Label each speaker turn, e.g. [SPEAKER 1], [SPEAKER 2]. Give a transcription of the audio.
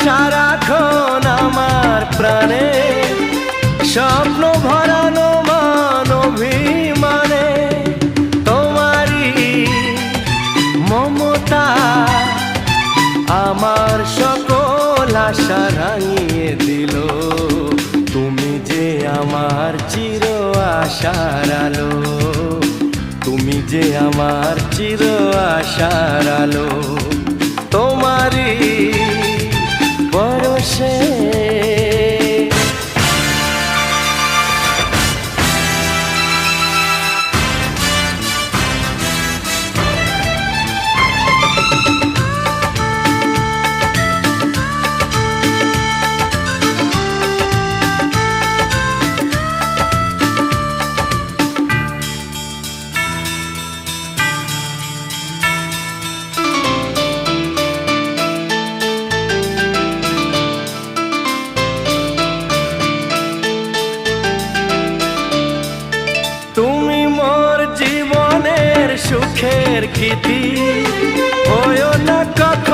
[SPEAKER 1] সারাক্ষণ আমার প্রাণে, স্বপ্ন ভরানো মান অভিমানে। তোমারই মমতা আমার সকল আশা রাঙিয়ে দিল। তুমি যে আমার চির আশার আলো, তুমি যে আমার চির আশার আলো। তোমারই পরশে সুখের কীর্তি হয়ো না কখনো